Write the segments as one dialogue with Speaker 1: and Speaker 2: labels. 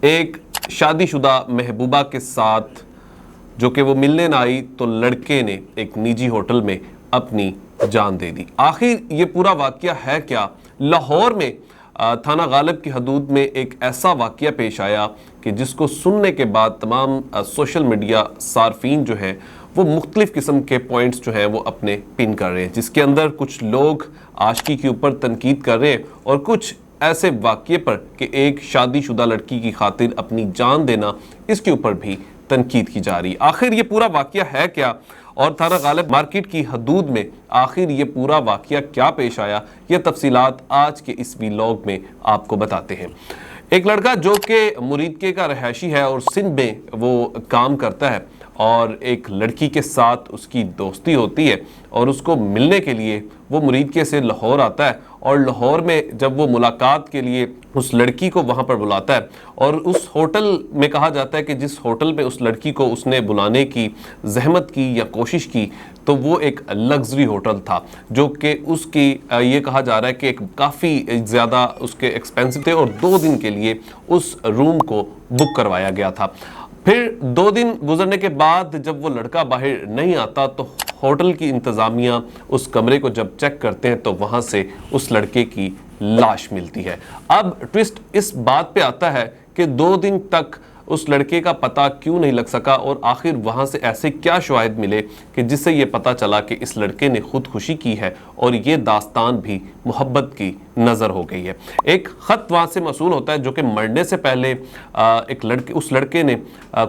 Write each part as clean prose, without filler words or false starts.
Speaker 1: ایک شادی شدہ محبوبہ کے ساتھ جو کہ وہ ملنے نہ آئی تو لڑکے نے ایک نجی ہوٹل میں اپنی جان دے دی۔ آخر یہ پورا واقعہ ہے کیا؟ لاہور میں تھانہ غالب کی حدود میں ایک ایسا واقعہ پیش آیا کہ جس کو سننے کے بعد تمام سوشل میڈیا صارفین جو ہیں وہ مختلف قسم کے پوائنٹس جو ہیں وہ اپنے پن کر رہے ہیں، جس کے اندر کچھ لوگ عاشقی کے اوپر تنقید کر رہے ہیں اور کچھ ایسے واقعے پر کہ ایک شادی شدہ لڑکی کی خاطر اپنی جان دینا، اس کے اوپر بھی تنقید کی جا رہی ہے۔ آخر یہ پورا واقعہ ہے کیا اور تھانہ غالب مارکیٹ کی حدود میں آخر یہ پورا واقعہ کیا پیش آیا، یہ تفصیلات آج کے اس ویلاگ میں آپ کو بتاتے ہیں۔ ایک لڑکا جو کہ مریدکے کا رہائشی ہے اور سندھ میں وہ کام کرتا ہے اور ایک لڑکی کے ساتھ اس کی دوستی ہوتی ہے اور اس کو ملنے کے لیے وہ مریدکے سے لاہور آتا ہے اور لاہور میں جب وہ ملاقات کے لیے اس لڑکی کو وہاں پر بلاتا ہے اور اس ہوٹل میں کہا جاتا ہے کہ جس ہوٹل میں اس لڑکی کو اس نے بلانے کی زحمت کی یا کوشش کی تو وہ ایک لگژری ہوٹل تھا جو کہ اس کی یہ کہا جا رہا ہے کہ ایک کافی زیادہ اس کے ایکسپینسو تھے اور 2 دن کے لیے اس روم کو بک کروایا گیا تھا۔ پھر 2 دن گزرنے کے بعد جب وہ لڑکا باہر نہیں آتا تو ہوٹل کی انتظامیہ اس کمرے کو جب چیک کرتے ہیں تو وہاں سے اس لڑکے کی لاش ملتی ہے۔ اب ٹوسٹ اس بات پہ آتا ہے کہ 2 دن تک اس لڑکے کا پتہ کیوں نہیں لگ سکا اور آخر وہاں سے ایسے کیا شواہد ملے کہ جس سے یہ پتہ چلا کہ اس لڑکے نے خودکشی کی ہے اور یہ داستان بھی محبت کی نظر ہو گئی ہے۔ ایک خط وہاں سے موصول ہوتا ہے جو کہ مرنے سے پہلے اس لڑکے نے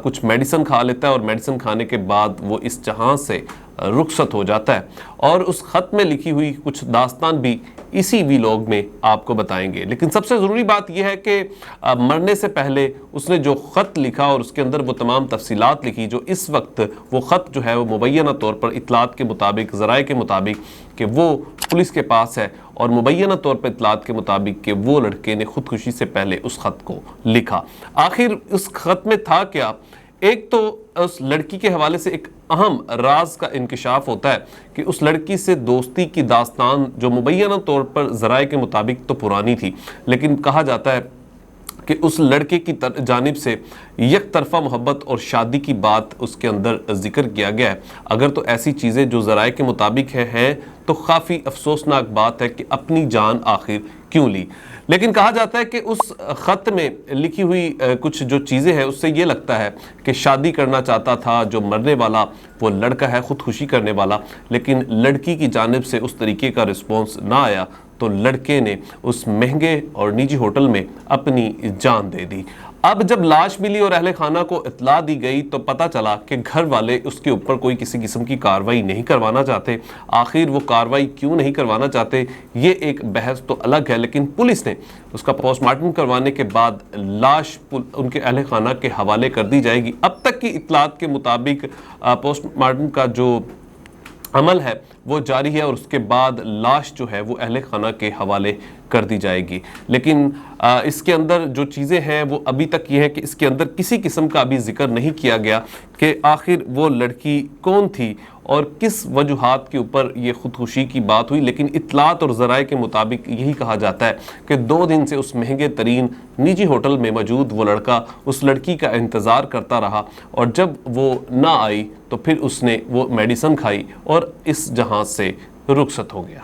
Speaker 1: کچھ میڈیسن کھا لیتا ہے اور میڈیسن کھانے کے بعد وہ اس جہاں سے رخصت ہو جاتا ہے اور اس خط میں لکھی ہوئی کچھ داستان بھی اسی ویلاگ میں آپ کو بتائیں گے۔ لیکن سب سے ضروری بات یہ ہے کہ مرنے سے پہلے اس نے جو خط لکھا اور اس کے اندر وہ تمام تفصیلات لکھی جو اس وقت وہ خط جو ہے وہ مبینہ طور پر اطلاعات کے مطابق، ذرائع کے مطابق کہ وہ پولیس کے پاس ہے اور مبینہ طور پر اطلاعات کے مطابق کہ وہ لڑکے نے خودکشی سے پہلے اس خط کو لکھا۔ آخر اس خط میں تھا کیا؟ ایک تو اس لڑکی کے حوالے سے ایک اہم راز کا انکشاف ہوتا ہے کہ اس لڑکی سے دوستی کی داستان جو مبینہ طور پر ذرائع کے مطابق تو پرانی تھی، لیکن کہا جاتا ہے کہ اس لڑکے کی جانب سے یک طرفہ محبت اور شادی کی بات اس کے اندر ذکر کیا گیا ہے۔ اگر تو ایسی چیزیں جو ذرائع کے مطابق ہیں تو کافی افسوسناک بات ہے کہ اپنی جان آخر کیوں لی۔ لیکن کہا جاتا ہے کہ اس خط میں لکھی ہوئی کچھ جو چیزیں ہیں اس سے یہ لگتا ہے کہ شادی کرنا چاہتا تھا جو مرنے والا وہ لڑکا ہے خودکشی کرنے والا، لیکن لڑکی کی جانب سے اس طریقے کا رسپانس نہ آیا تو لڑکے نے اس مہنگے اور نجی ہوٹل میں اپنی جان دے دی۔ اب جب لاش ملی اور اہل خانہ کو اطلاع دی گئی تو پتہ چلا کہ گھر والے اس کے اوپر کوئی کسی قسم کی کارروائی نہیں کروانا چاہتے۔ آخر وہ کارروائی کیوں نہیں کروانا چاہتے یہ ایک بحث تو الگ ہے، لیکن پولیس نے اس کا پوسٹ مارٹم کروانے کے بعد لاش ان کے اہل خانہ کے حوالے کر دی جائے گی۔ اب تک کی اطلاعات کے مطابق پوسٹ مارٹم کا جو عمل ہے وہ جاری ہے اور اس کے بعد لاش جو ہے وہ اہل خانہ کے حوالے کر دی جائے گی۔ لیکن اس کے اندر جو چیزیں ہیں وہ ابھی تک یہ ہے کہ اس کے اندر کسی قسم کا ابھی ذکر نہیں کیا گیا کہ آخر وہ لڑکی کون تھی اور کس وجوہات کے اوپر یہ خودکشی کی بات ہوئی، لیکن اطلاعات اور ذرائع کے مطابق یہی کہا جاتا ہے کہ 2 دن سے اس مہنگے ترین نجی ہوٹل میں موجود وہ لڑکا اس لڑکی کا انتظار کرتا رہا اور جب وہ نہ آئی تو پھر اس نے وہ میڈیسن کھائی اور اس جہاں سے رخصت ہو گیا۔